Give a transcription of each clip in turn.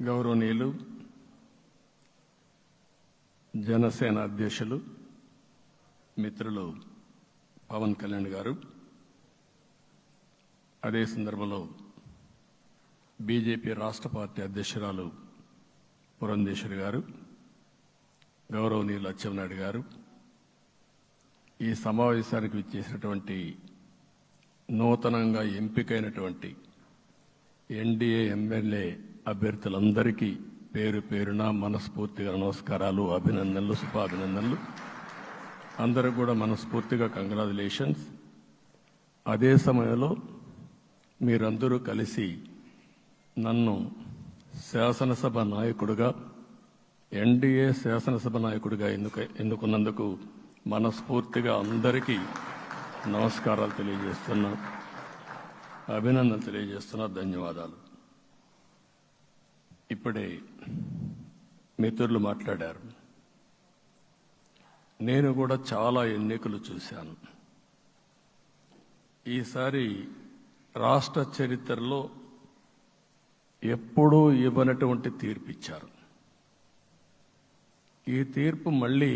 గౌరవనీయులు జనసేన అధ్యక్షులు మిత్రులు పవన్ కళ్యాణ్ గారు, అదే సందర్భంలో బీజేపీ రాష్ట్ర పార్టీ అధ్యక్షురాలు పురంధేశ్వరి గారు, గౌరవనీయులు అచ్చెన్నాయుడు గారు, ఈ సమావేశానికి విచ్చేసినటువంటి నూతనంగా ఎంపికైనటువంటి ఎన్డీఏ ఎమ్మెల్యే అభ్యర్థులందరికీ పేరు పేరున మనస్ఫూర్తిగా నమస్కారాలు, అభినందనలు, శుభాభినందనలు. అందరూ కూడా మనస్ఫూర్తిగా కంగ్రాచులేషన్స్. అదే సమయంలో మీరందరూ కలిసి నన్ను శాసనసభ నాయకుడిగా, ఎన్డీఏ శాసనసభ నాయకుడిగా ఎన్నుకున్నందుకు మనస్ఫూర్తిగా అందరికీ నమస్కారాలు తెలియజేస్తున్నా, అభినందనలు తెలియజేస్తున్నా, ధన్యవాదాలు. ఇప్పుడే మిత్రులు మాట్లాడారు. నేను కూడా చాలా ఎన్నికలు చూశాను. ఈసారి రాష్ట్ర చరిత్రలో ఎప్పుడూ ఇవ్వనటువంటి తీర్పు ఇచ్చారు. ఈ తీర్పు మళ్ళీ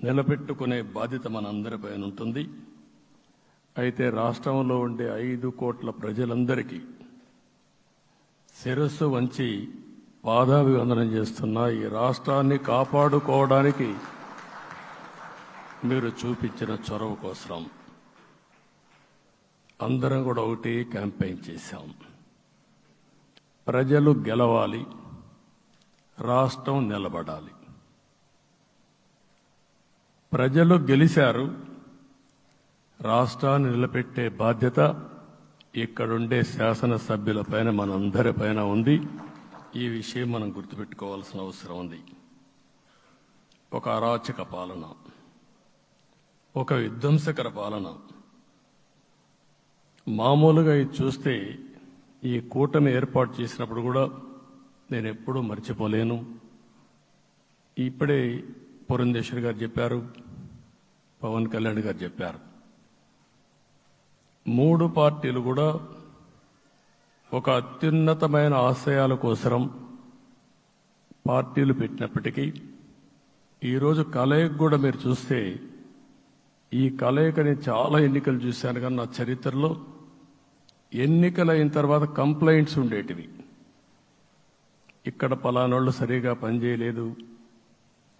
నిలబెట్టుకునే బాధ్యత మనందరిపైన ఉంటుంది. అయితే రాష్ట్రంలో ఉండే 5 కోట్ల ప్రజలందరికీ శిరస్సు వంచి పాదాభివందనం చేస్తున్నా. ఈ రాష్ట్రాన్ని కాపాడుకోవడానికి మీరు చూపించిన చొరవ కోసం అందరం కూడా ఒకటి క్యాంపెయిన్ చేశాం. ప్రజలు గెలవాలి, రాష్ట్రం నిలబడాలి. ప్రజలు గెలిచారు. రాష్ట్రాన్ని నిలబెట్టే బాధ్యత ఇక్కడుండే శాసనసభ్యులపైన, మనందరిపైన ఉంది. ఈ విషయం మనం గుర్తుపెట్టుకోవాల్సిన అవసరం ఉంది. ఒక అరాచక పాలన, ఒక విధ్వంసకర పాలన. మామూలుగా ఇది చూస్తే ఈ కూటమి ఏర్పాటు చేసినప్పుడు కూడా నేను ఎప్పుడూ మర్చిపోలేను. ఇప్పుడే పురంధేశ్వరి గారు చెప్పారు, పవన్ కళ్యాణ్ గారు చెప్పారు. 3 పార్టీలు కూడా ఒక అత్యున్నతమైన ఆశయాల కోసం పార్టీలు పెట్టినప్పటికీ ఈరోజు కలయిక కూడా మీరు చూస్తే, ఈ కలయికని చాలా ఎన్నికలు చూశాను కానీ నా చరిత్రలో ఎన్నికలైన తర్వాత కంప్లైంట్స్ ఉండేటివి. ఇక్కడ పలానోళ్ళు సరిగా పనిచేయలేదు,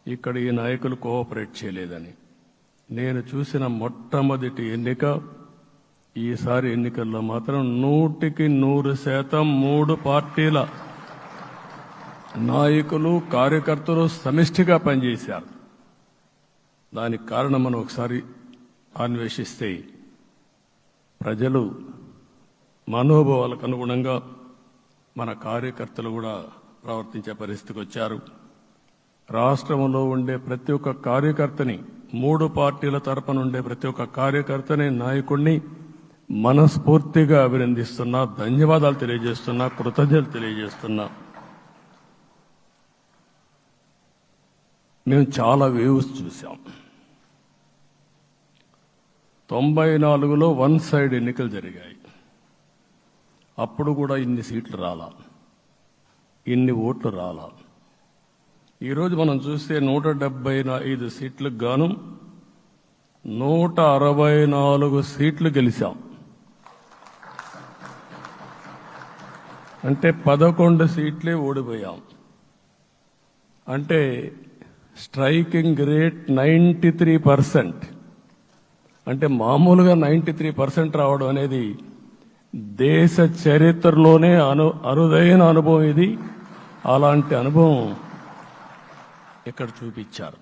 ఇక్కడ ఈ నాయకులు కోఆపరేట్ చేయలేదని. నేను చూసిన మొట్టమొదటి ఎన్నిక, ఈసారి ఎన్నికల్లో మాత్రం 100% 3 పార్టీల నాయకులు, కార్యకర్తలు సమిష్టిగా పనిచేశారు. దానికి కారణం మనం ఒకసారి అన్వేషిస్తే, ప్రజలు మనోభావాలకు అనుగుణంగా మన కార్యకర్తలు కూడా ప్రవర్తించే పరిస్థితికి వచ్చారు. రాష్ట్రంలో ఉండే ప్రతి ఒక్క కార్యకర్తని, 3 పార్టీల తరపున ఉండే ప్రతి ఒక్క కార్యకర్తని, నాయకుడిని మనస్ఫూర్తిగా అభినందిస్తున్నా, ధన్యవాదాలు తెలియజేస్తున్నా, కృతజ్ఞతలు తెలియజేస్తున్నా. మేము చాలా వేవ్స్ చూసాం. 94లో 1 సైడ్ ఎన్నికలు జరిగాయి. అప్పుడు కూడా ఇన్ని సీట్లు రాలా, ఇన్ని ఓట్లు రాలా. ఈరోజు మనం చూస్తే 175 సీట్లకు గాను 164 సీట్లు గెలిచాం. అంటే 11 సీట్లే ఓడిపోయాం. అంటే స్ట్రైకింగ్ రేట్ 93%. అంటే మామూలుగా 93% రావడం అనేది దేశ చరిత్రలోనే అరుదైన అనుభవం ఇది. అలాంటి అనుభవం ఇక్కడ చూపించారు.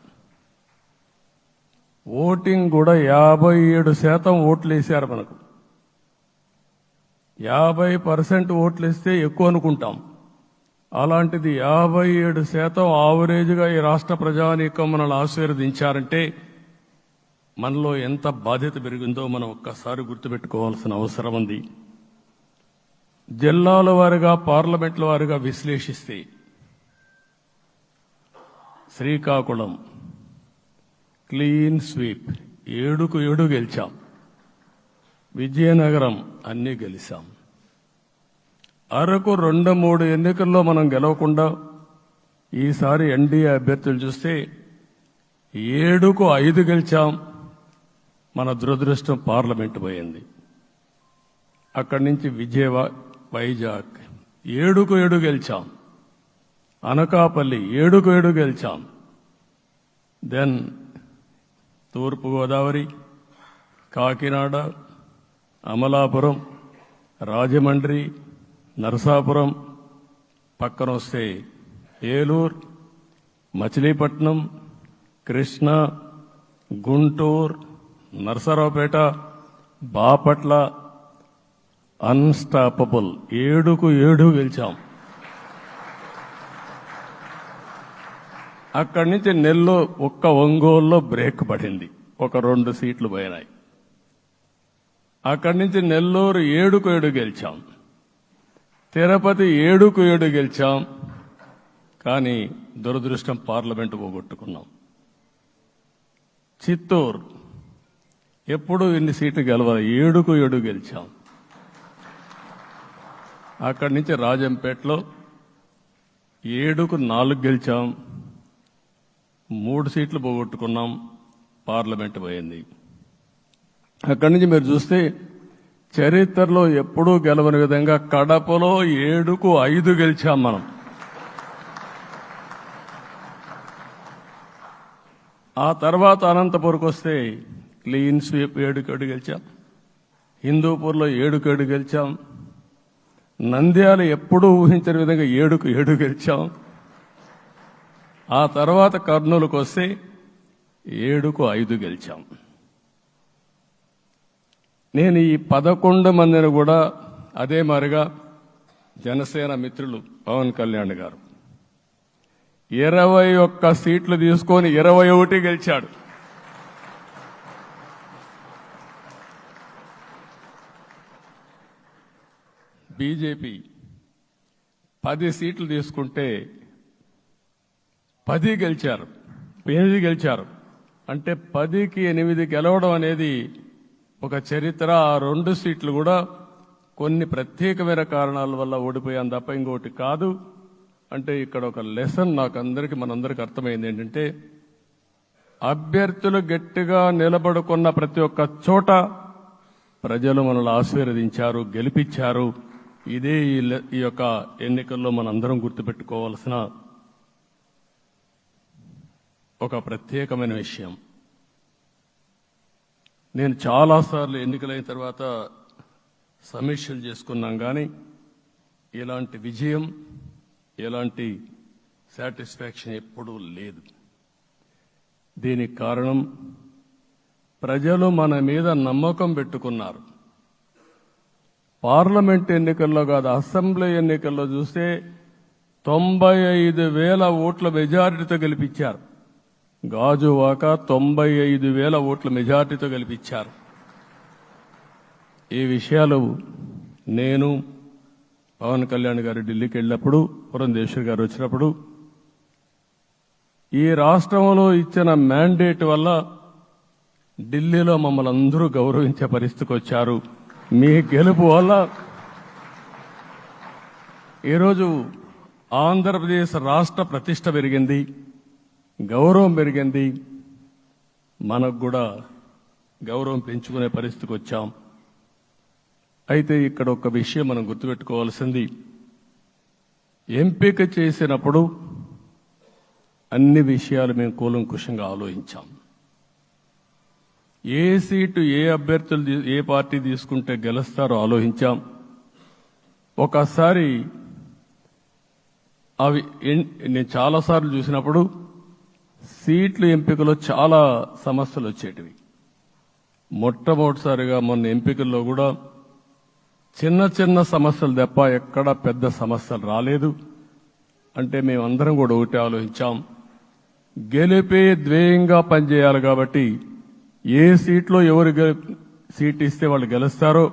ఓటింగ్ కూడా 57% ఓట్లు వేశారు. మనకు 50% ఓట్లు వేస్తే ఎక్కువ అనుకుంటాం. అలాంటిది 57% ఆవరేజ్గా ఈ రాష్ట్ర ప్రజానీకం మనల్ని ఆశీర్వదించారంటే మనలో ఎంత బాధ్యత పెరిగిందో మనం ఒక్కసారి గుర్తుపెట్టుకోవాల్సిన అవసరం ఉంది. జిల్లాల వారీగా, పార్లమెంట్ల వారీగా విశ్లేషిస్తే శ్రీకాకుళం క్లీన్ స్వీప్, 7కు 7 గెలిచాం. విజయనగరం అన్నీ గెలిచాం. అరకు 2-3 ఎన్నికల్లో మనం గెలవకుండా ఈసారి ఎన్డీఏ అభ్యర్థులు చూస్తే 7కు 5 గెలిచాం. మన దురదృష్టం పార్లమెంటు పోయింది. అక్కడి నుంచి వైజాగ్ 7కు 7 గెలిచాం. అనకాపల్లి 7కు 7 గెలిచాం. దెన్ తూర్పుగోదావరి, కాకినాడ, అమలాపురం, రాజమండ్రి, నరసాపురం, పక్కన వస్తే ఏలూరు, మచిలీపట్నం, కృష్ణా, గుంటూరు, నరసరావుపేట, బాపట్ల అన్స్టాపబుల్ 7కు 7 గెలిచాం. అక్కడి నుంచి ఒక్క ఒంగోలులో బ్రేక్ పడింది, ఒక 2 సీట్లు పోయినాయి. అక్కడి నుంచి నెల్లూరు 7కు 7 గెలిచాం. తిరుపతి 7కు 7 గెలిచాం. కానీ దురదృష్టం పార్లమెంటు పోగొట్టుకున్నాం. చిత్తూరు ఎప్పుడు ఇన్ని సీట్లు గెలవాలి, 7కు 7 గెలిచాం. అక్కడి నుంచి రాజంపేటలో 7కు 4 గెలిచాం. 3 సీట్లు పోగొట్టుకున్నాం, పార్లమెంటు పోయింది. అక్కడి నుంచి మీరు చూస్తే చరిత్రలో ఎప్పుడూ గెలవని విధంగా కడపలో 7కు 5 గెలిచాం మనం. ఆ తర్వాత అనంతపురకు వస్తే క్లీన్ స్వీప్ 7కు 7 గెలిచాం. హిందూపూర్లో 7కు 7 గెలిచాం. నంద్యాల ఎప్పుడూ ఊహించని విధంగా 7కు 7 గెలిచాం. ఆ తర్వాత కర్నూలుకు వస్తే 7కు 5 గెలిచాం. నేను ఈ 11 మందిని కూడా అదే మారిగా జనసేన మిత్రులు పవన్ కళ్యాణ్ గారు 21 సీట్లు తీసుకొని 21 గెలిచాడు. బీజేపీ 10 సీట్లు తీసుకుంటే 10 గెలిచారు, 8 గెలిచారు. అంటే 10కి 8 గెలవడం అనేది ఒక చరిత్ర. ఆ 2 సీట్లు కూడా కొన్ని ప్రత్యేకమైన కారణాల వల్ల ఓడిపోయాం తప్ప ఇంకోటి కాదు. అంటే ఇక్కడ ఒక లెసన్ మనందరికీ అర్థమైంది ఏంటంటే, అభ్యర్థులు గట్టిగా నిలబడుకున్న ప్రతి ఒక్క చోట ప్రజలు మనల్ని ఆశీర్వదించారు, గెలిపించారు. ఇదే ఈ యొక్క ఎన్నికల్లో మనందరం గుర్తుపెట్టుకోవాల్సిన ఒక ప్రత్యేకమైన విషయం. నేను చాలాసార్లు ఎన్నికలైన తర్వాత సమీక్షలు చేసుకున్నాం, కానీ ఇలాంటి విజయం, ఎలాంటి సాటిస్ఫాక్షన్ ఎప్పుడూ లేదు. దీనికి కారణం ప్రజలు మన మీద నమ్మకం పెట్టుకున్నారు. పార్లమెంట్ ఎన్నికల్లో కాదు, అసెంబ్లీ ఎన్నికల్లో చూస్తే 95,000 ఓట్ల మెజారిటీతో గెలిపించారు. గాజువాక 95,000 ఓట్ల మెజారిటీతో గెలిపించారు. ఈ విషయాలు నేను పవన్ కళ్యాణ్ గారు ఢిల్లీకి వెళ్ళినప్పుడు, పురంధేశ్వరి గారు వచ్చినప్పుడు, ఈ రాష్ట్రంలో ఇచ్చిన మ్యాండేట్ వల్ల ఢిల్లీలో మమ్మల్ని అందరూ గౌరవించే పరిస్థితికి వచ్చారు. మీ గెలుపు వల్ల ఈరోజు ఆంధ్రప్రదేశ్ రాష్ట్ర ప్రతిష్ట పెరిగింది, గౌరవం పెరిగింది. మనకు కూడా గౌరవం పెంచుకునే పరిస్థితికి వచ్చాం. అయితే ఇక్కడ ఒక విషయం మనం గుర్తుపెట్టుకోవాల్సింది, ఎంపిక చేసినప్పుడు అన్ని విషయాలు మేము కూలంకుషంగా ఆలోచించాం. ఏ సీటు ఏ అభ్యర్థులు ఏ పార్టీ తీసుకుంటే గెలుస్తారో ఆలోచించాం. ఒకసారి నేను చాలాసార్లు చూసినప్పుడు సీట్ల ఎంపికలో చాలా సమస్యలు వచ్చేటివి. మొట్టమొదటిసారిగా మొన్న ఎంపికల్లో కూడా చిన్న చిన్న సమస్యలు తప్ప ఎక్కడా పెద్ద సమస్యలు రాలేదు. అంటే మేమందరం కూడా ఒకటి ఆలోచించాం, గెలిపే ధ్యేయంగా పనిచేయాలి. కాబట్టి ఏ సీట్లో ఎవరు సీట్ ఇస్తే వాళ్ళు గెలుస్తారో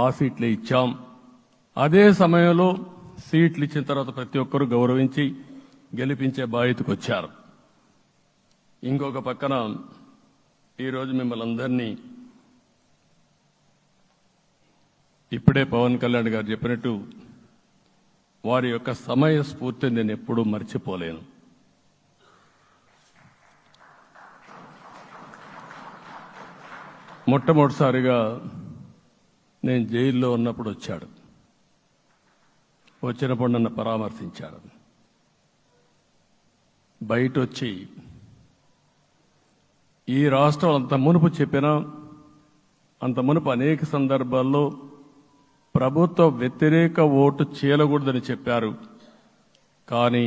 ఆ సీట్లే ఇచ్చాం. అదే సమయంలో సీట్లు ఇచ్చిన తర్వాత ప్రతి ఒక్కరూ గౌరవించి గెలిపించే బాధ్యతకు వచ్చారు. ఇంకొక పక్కన ఈరోజు మిమ్మల్ని అందరినీ ఇప్పుడే పవన్ కళ్యాణ్ గారు చెప్పినట్టు వారి యొక్క సమయ స్ఫూర్తిని నేను ఎప్పుడూ మర్చిపోలేను. మొట్టమొదటిసారిగా నేను జైల్లో ఉన్నప్పుడు వచ్చాడు. వచ్చినప్పుడు నన్ను పరామర్శించాడు. బయట వచ్చి ఈ రాష్ట్రం అంత మునుపు చెప్పినా అంత మునుపు అనేక సందర్భాల్లో ప్రభుత్వ వ్యతిరేక ఓటు చీలకూడదని చెప్పారు. కానీ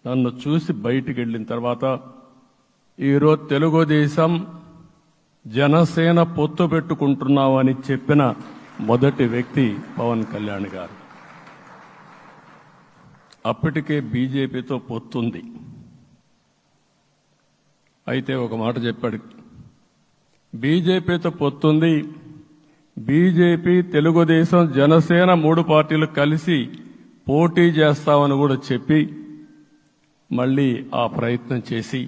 నన్ను చూసి బయటికి వెళ్ళిన తర్వాత ఈరోజు తెలుగుదేశం జనసేన పొత్తు పెట్టుకుంటున్నామని చెప్పిన మొదటి వ్యక్తి పవన్ కళ్యాణ్ గారు. అప్పటికే బీజేపీతో పొత్తుంది. అయితే ఒక మాట చెప్పాడు, బీజేపీతో పొత్తుంది, బీజేపీ, తెలుగుదేశం, జనసేన 3 పార్టీలు కలిసి పోటీ చేస్తామని కూడా చెప్పి మళ్ళీ ఆ ప్రయత్నం చేసి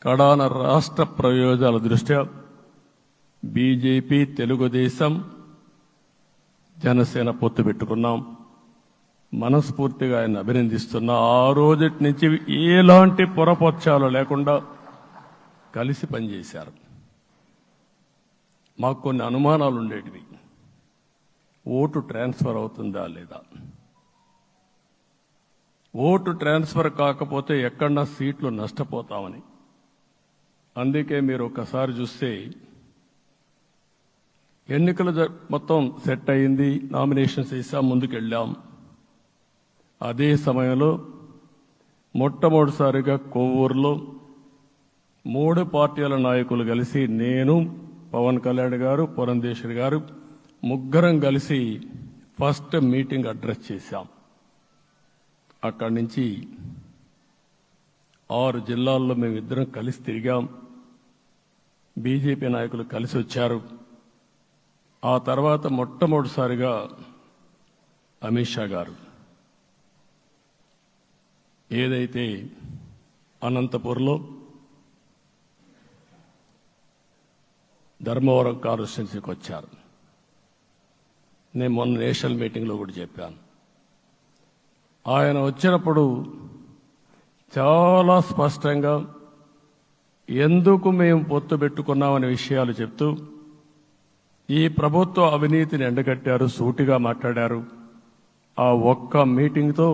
కడాన రాష్ట్ర ప్రయోజనాల దృష్ట్యా బీజేపీ, తెలుగుదేశం, జనసేన పొత్తు పెట్టుకున్నాం. మనస్ఫూర్తిగా ఆయన అభినందిస్తున్నా. ఆ రోజటి నుంచి ఎలాంటి పొరపక్షాలు లేకుండా కలిసి పనిచేశారు. మాకు కొన్ని అనుమానాలు ఉండేటివి. ఓటు ట్రాన్స్ఫర్ అవుతుందా లేదా, ఓటు ట్రాన్స్ఫర్ కాకపోతే ఎక్కడన్నా సీట్లు నష్టపోతామని. అందుకే మీరు ఒకసారి చూస్తే ఎన్నికలు మొత్తం సెట్ అయింది, నామినేషన్స్ వేసాం, ముందుకెళ్ళాం. అదే సమయంలో మొట్టమొదటిసారిగా కొవ్వూరులో 3 పార్టీల నాయకులు కలిసి, నేను, పవన్ కళ్యాణ్ గారు, పురంధేశ్వరి గారు, ముగ్గురం కలిసి ఫస్ట్ మీటింగ్ అడ్రస్ చేశాం. అక్కడి నుంచి 6 జిల్లాల్లో మేమిద్దరం కలిసి తిరిగాం. బీజేపీ నాయకులు కలిసి వచ్చారు. ఆ తర్వాత మొట్టమొదటిసారిగా అమిత్ షా గారు ఏదైతే అనంతపూర్లో ధర్మవరం కాన్స్టిట్యున్సీకి వచ్చారు. నేను మొన్న నేషనల్ మీటింగ్లో కూడా చెప్పాను. ఆయన వచ్చినప్పుడు చాలా స్పష్టంగా ఎందుకు మేము పొత్తు పెట్టుకున్నామనే విషయాలు చెప్తూ ఈ ప్రభుత్వ అవినీతిని ఎండగట్టారు, సూటిగా మాట్లాడారు. ఆ ఒక్క మీటింగ్తో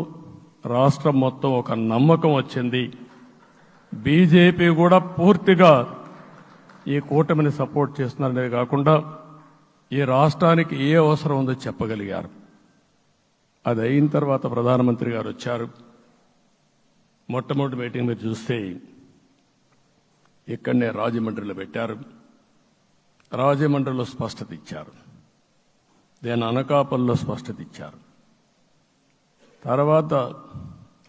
రాష్ట్రం మొత్తం ఒక నమ్మకం వచ్చింది. బీజేపీ కూడా పూర్తిగా ఈ కూటమిని సపోర్ట్ చేస్తున్నారనే కాకుండా ఈ రాష్ట్రానికి ఏ అవసరం ఉందో చెప్పగలిగారు. అది అయిన తర్వాత ప్రధానమంత్రి గారు వచ్చారు. మొట్టమొదటి మీటింగ్ మీరు చూస్తే ఇక్కడనే రాజమండ్రిలో పెట్టారు. రాజమండ్రిలో స్పష్టత ఇచ్చారు, దేని అనకాపల్లిలో స్పష్టత ఇచ్చారు. తర్వాత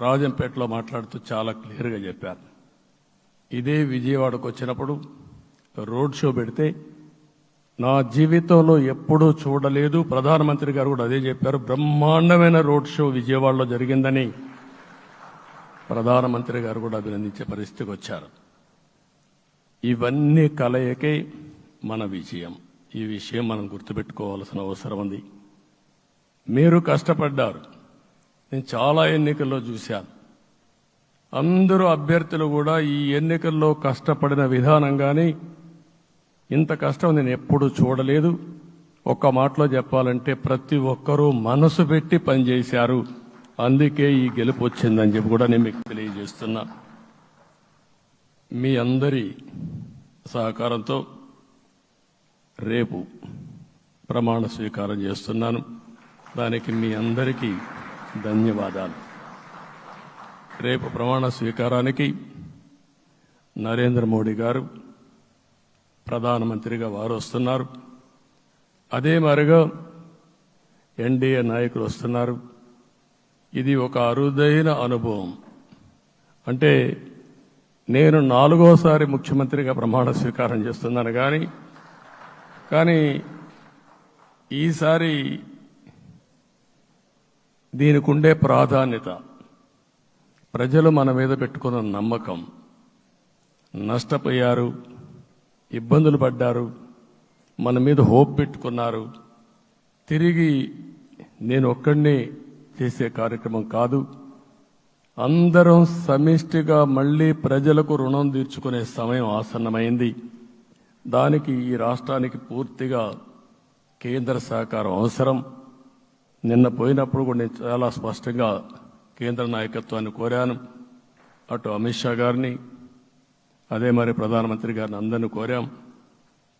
రాజంపేటలో మాట్లాడుతూ చాలా క్లియర్గా చెప్పారు. ఇదే విజయవాడకు వచ్చినప్పుడు రోడ్ షో పెడితే నా జీవితంలో ఎప్పుడూ చూడలేదు, ప్రధానమంత్రి గారు కూడా అదే చెప్పారు, బ్రహ్మాండమైన రోడ్ షో విజయవాడలో జరిగిందని ప్రధానమంత్రి గారు కూడా అభినందించే పరిస్థితికి వచ్చారు. ఇవన్నీ కలయికే మన విజయం. ఈ విషయం మనం గుర్తుపెట్టుకోవాల్సిన అవసరం ఉంది. మీరు కష్టపడ్డారు. నేను చాలా ఎన్నికల్లో చూశాను. అందరూ అభ్యర్థులు కూడా ఈ ఎన్నికల్లో కష్టపడిన విధానం కానీ ఇంత కష్టం నేను ఎప్పుడూ చూడలేదు. ఒక్క మాటలో చెప్పాలంటే ప్రతి ఒక్కరూ మనసు పెట్టి పనిచేశారు. అందుకే ఈ గెలుపు వచ్చిందని చెప్పి కూడా నేను మీకు తెలియజేస్తున్నా. మీ అందరి సహకారంతో రేపు ప్రమాణ స్వీకారం చేస్తున్నాను. దానికి మీ అందరికీ ధన్యవాదాలు. రేపు ప్రమాణ స్వీకారానికి నరేంద్ర మోడీ గారు ప్రధానమంత్రిగా వారు వస్తున్నారు. అదే మరిగా ఎన్డీఏ నాయకులు వస్తున్నారు. ఇది ఒక అరుదైన అనుభవం. అంటే నేను 4వసారి ముఖ్యమంత్రిగా ప్రమాణ స్వీకారం చేస్తున్నాను కానీ ఈసారి దీనికి ఉండే ప్రాధాన్యత, ప్రజలు మన మీద పెట్టుకున్న నమ్మకం, నష్టపోయారు, ఇబ్బందులు పడ్డారు, మన మీద హోప్ పెట్టుకున్నారు. తిరిగి నేను ఒక్కడిని చేసే కార్యక్రమం కాదు. అందరం సమిష్టిగా మళ్లీ ప్రజలకు రుణం తీర్చుకునే సమయం ఆసన్నమైంది. దానికి ఈ రాష్ట్రానికి పూర్తిగా కేంద్ర సహకారం అవసరం. నిన్న పోయినప్పుడు కూడా నేను చాలా స్పష్టంగా కేంద్ర నాయకత్వాన్ని కోరాను. అటు అమిత్ షా గారిని, అదే మరి ప్రధానమంత్రి గారిని అందరినీ కోరాం.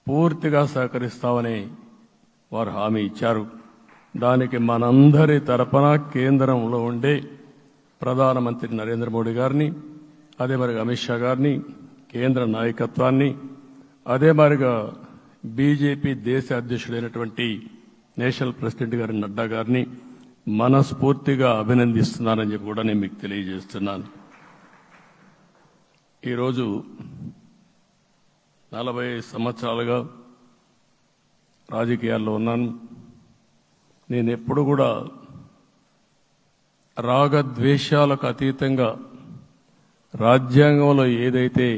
పూర్తిగా సహకరిస్తామని వారు హామీ ఇచ్చారు. దానికి మనందరి తరపున కేంద్రంలో ఉండే ప్రధానమంత్రి నరేంద్ర మోడీ గారిని, అదే మరి అమిత్ షా గారిని, కేంద్ర నాయకత్వాన్ని, అదే మరిగా బీజేపీ దేశ అధ్యక్షుడైనటువంటి నేషనల్ ప్రెసిడెంట్ గారి నడ్డా గారిని మనస్ఫూర్తిగా అభినందిస్తున్నానని చెప్పి కూడా నేను మీకు తెలియజేస్తున్నాను. ఈరోజు 40 సంవత్సరాలుగా రాజకీయాల్లో ఉన్నాను. నేను ఎప్పుడు కూడా రాగద్వేషాలకు అతీతంగా రాజ్యాంగంలో ఏదైతే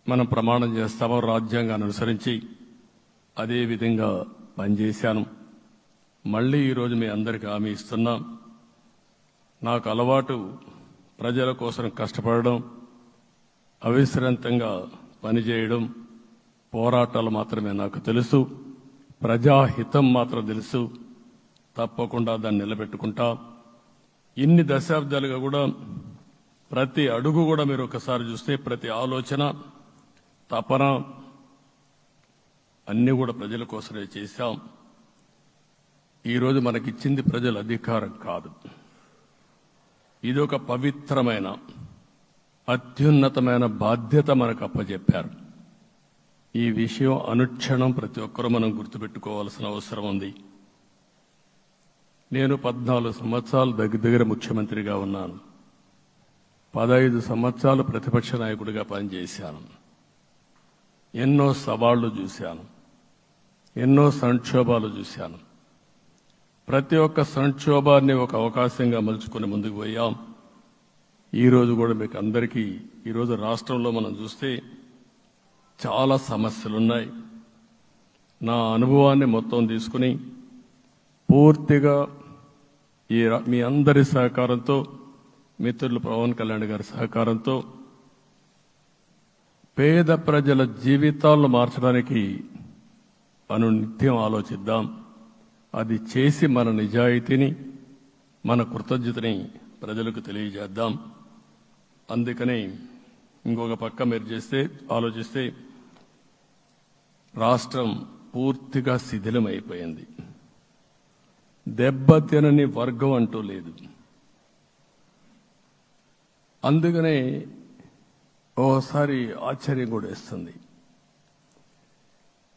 మనం ప్రమాణం చేస్తామో రాజ్యాంగాన్ని అనుసరించి అదే విధంగా పనిచేశాను. మళ్లీ ఈరోజు మీ అందరికీ హామీ ఇస్తున్నాం. నాకు అలవాటు ప్రజల కోసం కష్టపడడం, అవిశ్రాంతంగా పనిచేయడం, పోరాటాలు మాత్రమే నాకు తెలుసు. ప్రజాహితం మాత్రం తెలుసు. తప్పకుండా దాన్ని నిలబెట్టుకుంటా. ఇన్ని దశాబ్దాలుగా కూడా ప్రతి అడుగు కూడా మీరు ఒకసారి చూస్తే ప్రతి ఆలోచన, తపన అన్నీ కూడా ప్రజల కోసమే చేశాం. ఈరోజు మనకిచ్చింది ప్రజల అధికారం కాదు. ఇది ఒక పవిత్రమైన అత్యున్నతమైన బాధ్యత మనకు అప్పచెప్పారు. ఈ విషయం అనుక్షణం ప్రతి ఒక్కరూ మనం గుర్తుపెట్టుకోవాల్సిన అవసరం ఉంది. నేను 14 సంవత్సరాలు దగ్గర ముఖ్యమంత్రిగా ఉన్నాను. 15 సంవత్సరాలు ప్రతిపక్ష నాయకుడిగా పనిచేశాను. ఎన్నో సవాళ్లు చూశాను, ఎన్నో సంక్షోభాలు చూశాను. ప్రతి ఒక్క సంక్షోభాన్ని ఒక అవకాశంగా మలుచుకుని ముందుకు పోయాం. ఈరోజు కూడా మీకు అందరికీ ఈరోజు రాష్ట్రంలో మనం చూస్తే చాలా సమస్యలున్నాయి. నా అనుభవాన్ని మొత్తం తీసుకుని పూర్తిగా మీ అందరి సహకారంతో, మిత్రులు పవన్ కళ్యాణ్ గారి సహకారంతో పేద ప్రజల జీవితాలను మార్చడానికి అనునిత్యం ఆలోచిద్దాం. అది చేసి మన నిజాయితీని, మన కృతజ్ఞతని ప్రజలకు తెలియజేద్దాం. అందుకని ఇంకొక పక్క మీరు ఆలోచిస్తే రాష్ట్రం పూర్తిగా శిథిలమైపోయింది. దెబ్బతినని వర్గం అంటూ లేదు. అందుకనే ఓసారి ఆశ్చర్యం కూడా వేస్తుంది.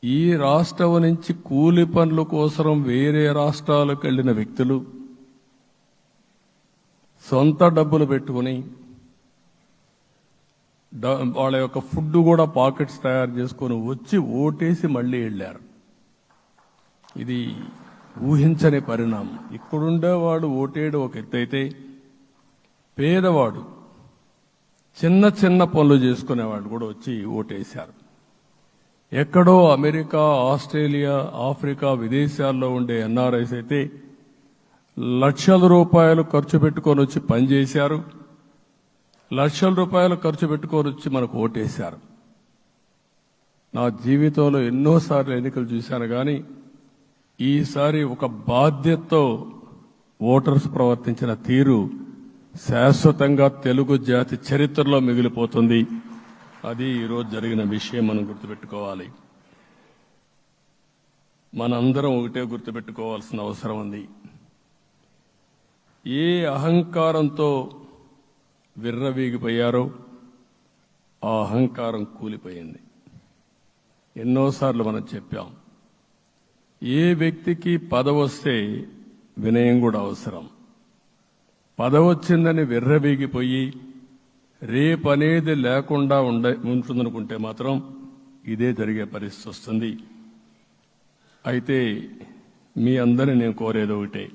ఈ రాష్ట్రం నుంచి కూలి పనుల కోసం వేరే రాష్ట్రాలకు వెళ్లిన వ్యక్తులు సొంత డబ్బులు పెట్టుకుని వాళ్ళ యొక్క ఫుడ్ కూడా పాకెట్స్ తయారు చేసుకుని వచ్చి ఓటేసి మళ్లీ వెళ్లారు. ఇది ఊహించని పరిణామం. ఇక్కడుండేవాడు ఓటేయడం ఒక ఎత్తైతే, పేదవాడు చిన్న చిన్న పనులు చేసుకునేవాడు కూడా వచ్చి ఓటేశారు. ఎక్కడో అమెరికా, ఆస్ట్రేలియా, ఆఫ్రికా, విదేశాల్లో ఉండే ఎన్ఆర్ఐస్ అయితే లక్షల రూపాయలు ఖర్చు పెట్టుకొని వచ్చి పనిచేశారు. లక్షల రూపాయలు ఖర్చు పెట్టుకొని వచ్చి మనకు ఓటేశారు. నా జీవితంలో ఎన్నోసార్లు ఎన్నికలు చూశాను, కానీ ఈసారి ఒక బాధ్యతతో ఓటర్స్ ప్రవర్తించిన తీరు శాశ్వతంగా తెలుగు జాతి చరిత్రలో మిగిలిపోతుంది. అది ఈరోజు జరిగిన విషయం మనం గుర్తుపెట్టుకోవాలి. మనందరం ఒకటే గుర్తుపెట్టుకోవాల్సిన అవసరం ఉంది. ఏ అహంకారంతో విర్రవీగిపోయారో ఆ అహంకారం కూలిపోయింది. ఎన్నోసార్లు మనం చెప్పాం, ఏ వ్యక్తికి పదవి వస్తే వినయం కూడా అవసరం. పదవి వచ్చిందని విర్రవీగిపోయి రేపనేది లేకుండా ఉంటుందనుకుంటే మాత్రం ఇదే జరిగే పరిస్థితి వస్తుంది. అయితే మీ అందరిని నేను కోరేది ఒకటే,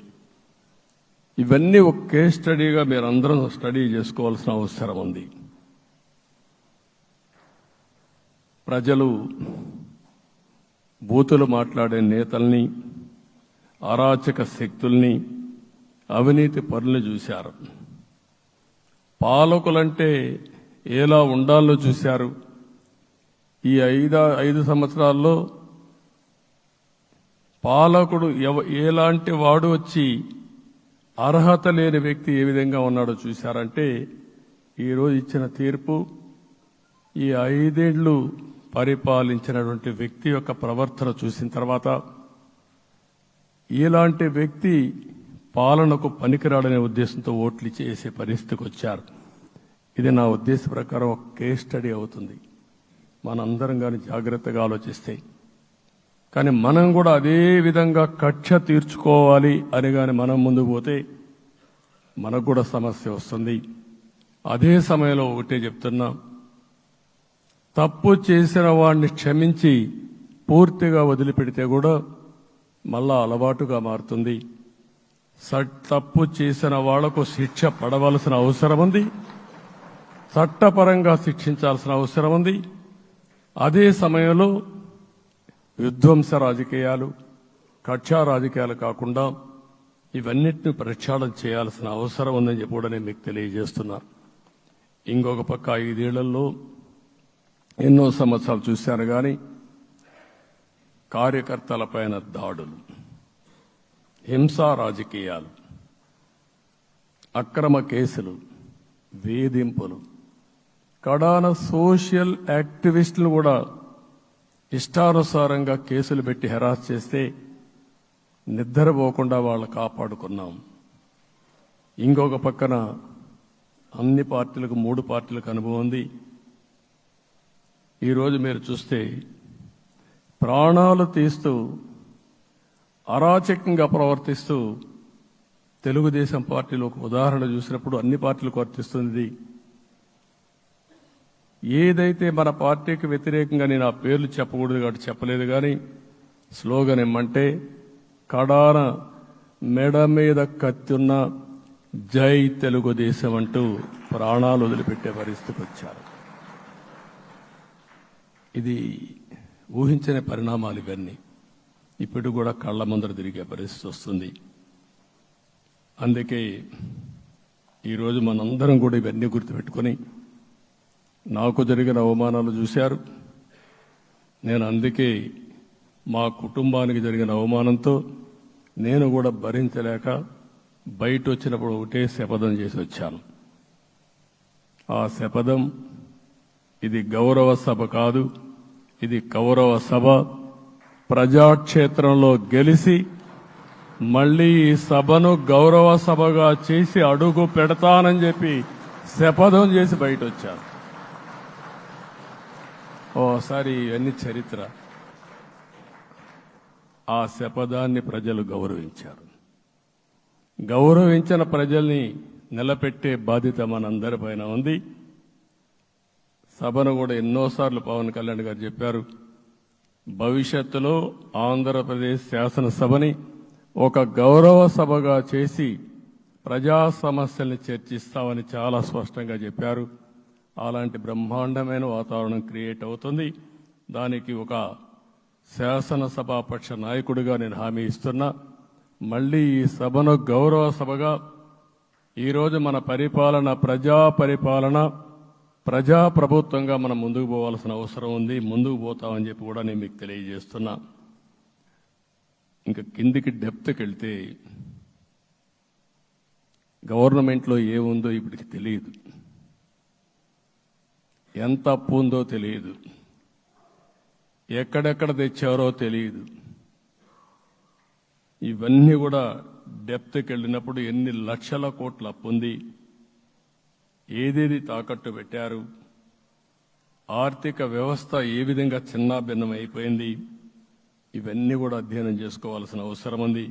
ఇవన్నీ ఒక కేస్ స్టడీగా మీరందరం స్టడీ చేసుకోవాల్సిన అవసరం ఉంది. ప్రజలు బూతులు మాట్లాడే నేతల్ని, అరాచక శక్తుల్ని అవినీతి పరులను చూశారు. పాలకులంటే ఎలా ఉండాలో చూశారు. ఈ 5 సంవత్సరాల్లో పాలకుడు ఎలాంటి వాడు వచ్చి అర్హత లేని వ్యక్తి ఏ విధంగా ఉన్నాడో చూశారంటే ఈరోజు ఇచ్చిన తీర్పు ఈ 5 ఏళ్లు పరిపాలించినటువంటి వ్యక్తి యొక్క ప్రవర్తన చూసిన తర్వాత ఇలాంటి వ్యక్తి పాలనకు పనికిరాడనే ఉద్దేశంతో ఓట్లు చేసే పరిస్థితికి వచ్చారు. ఇది నా ఉద్దేశ ప్రకారం ఒక కేస్ స్టడీ అవుతుంది. మనందరం కానీ జాగ్రత్తగా ఆలోచిస్తే. కానీ మనం కూడా అదే విధంగా కక్ష తీర్చుకోవాలి అని కానీ మనం ముందుకు పోతే మనకు కూడా సమస్య వస్తుంది. అదే సమయంలో ఒకటే చెప్తున్నా, తప్పు చేసిన వాడిని క్షమించి పూర్తిగా వదిలిపెడితే కూడా మళ్ళా అలవాటుగా మారుతుంది. తప్పు చేసిన వాళ్లకు శిక్ష పడవలసిన అవసరం ఉంది. చట్టపరంగా శిక్షించాల్సిన అవసరం ఉంది. అదే సమయంలో విధ్వంస రాజకీయాలు, కక్షా రాజకీయాలు కాకుండా ఇవన్నిటిని ప్రక్షాళన చేయాల్సిన అవసరం ఉందని చెప్పి కూడా నేను మీకు తెలియజేస్తున్నా. ఇంకొక పక్క 5 ఏళ్లలో ఎన్నో సంవత్సరాలు చూశాను కానీ కార్యకర్తలపైన దాడులు, హింసా రాజకీయాలు, అక్రమ కేసులు, వేధింపులు, కడాన సోషల్ యాక్టివిస్టులు కూడా ఇష్టానుసారంగా కేసులు పెట్టి హెరాస్ చేస్తే నిద్రపోకుండా వాళ్ళు కాపాడుకున్నాం. ఇంకొక పక్కన అన్ని పార్టీలకు 3 పార్టీలకు అనుభవం ఉంది. ఈరోజు మీరు చూస్తే ప్రాణాలు తీస్తూ అరాచకంగా ప్రవర్తిస్తూ తెలుగుదేశం పార్టీలో ఒక ఉదాహరణ చూసినప్పుడు అన్ని పార్టీలకు వర్తిస్తుంది. ఏదైతే మన పార్టీకి వ్యతిరేకంగా నేను ఆ పేర్లు చెప్పకూడదు కాబట్టి చెప్పలేదు, కానీ స్లోగన్ ఏమంటే కడాన మెడ మీద కత్తున్న జై తెలుగుదేశం అంటూ ప్రాణాలు వదిలిపెట్టే పరిస్థితికి వచ్చారు. ఇది ఊహించని పరిణామాలు ఇవన్నీ. ఇప్పుడు కూడా కళ్ల ముందర తిరిగే పరిస్థితి వస్తుంది. అందుకే ఈరోజు మనందరం కూడా ఇవన్నీ గుర్తుపెట్టుకొని, నాకు జరిగిన అవమానాలు చూశారు. నేను అందుకే మా కుటుంబానికి జరిగిన అవమానంతో నేను కూడా భరించలేక బయట వచ్చినప్పుడు ఒకటే శపథం చేసి వచ్చాను. ఆ శపథం, ఇది గౌరవ సభ కాదు, ఇది కౌరవ సభ. ప్రజాక్షేత్రంలో గెలిచి మళ్లీ ఈ సభను గౌరవ సభగా చేసి అడుగు పెడతానని చెప్పి శపథం చేసి బయట వచ్చాను. ఓసారి ఇవన్నీ చరిత్ర. ఆ శపథాన్ని ప్రజలు గౌరవించారు. గౌరవించిన ప్రజల్ని నిలబెట్టే బాధ్యత మనందరిపైన ఉంది. సభను కూడా ఎన్నోసార్లు పవన్ కళ్యాణ్ గారు చెప్పారు, భవిష్యత్తులో ఆంధ్రప్రదేశ్ శాసనసభని ఒక గౌరవ సభగా చేసి ప్రజా సమస్యల్ని చర్చిస్తామని చాలా స్పష్టంగా చెప్పారు. అలాంటి బ్రహ్మాండమైన వాతావరణం క్రియేట్ అవుతుంది. దానికి ఒక శాసనసభాపక్ష నాయకుడిగా నేను హామీ ఇస్తున్నా. మళ్లీ ఈ సభను గౌరవ సభగా, ఈరోజు మన పరిపాలన ప్రజా పరిపాలన, ప్రజా ప్రభుత్వంగా మనం ముందుకు పోవాల్సిన అవసరం ఉంది. ముందుకు పోతామని చెప్పి కూడా నేను మీకు తెలియజేస్తున్నా. ఇంకా కిందికి డెప్త్కి వెళ్తే గవర్నమెంట్లో ఏముందో ఇప్పటికి తెలియదు, ఎంత అప్పు ఉందో తెలియదు, ఎక్కడెక్కడ తెచ్చారో తెలియదు. ఇవన్నీ కూడా డెప్త్కి వెళ్ళినప్పుడు ఎన్ని లక్షల కోట్ల అప్పు ఉంది, ఏదేది తాకట్టు పెట్టారు, ఆర్థిక వ్యవస్థ ఏ విధంగా చిన్నాభిన్నం అయిపోయింది, ఇవన్నీ కూడా అధ్యయనం చేసుకోవాల్సిన అవసరం ఉంది.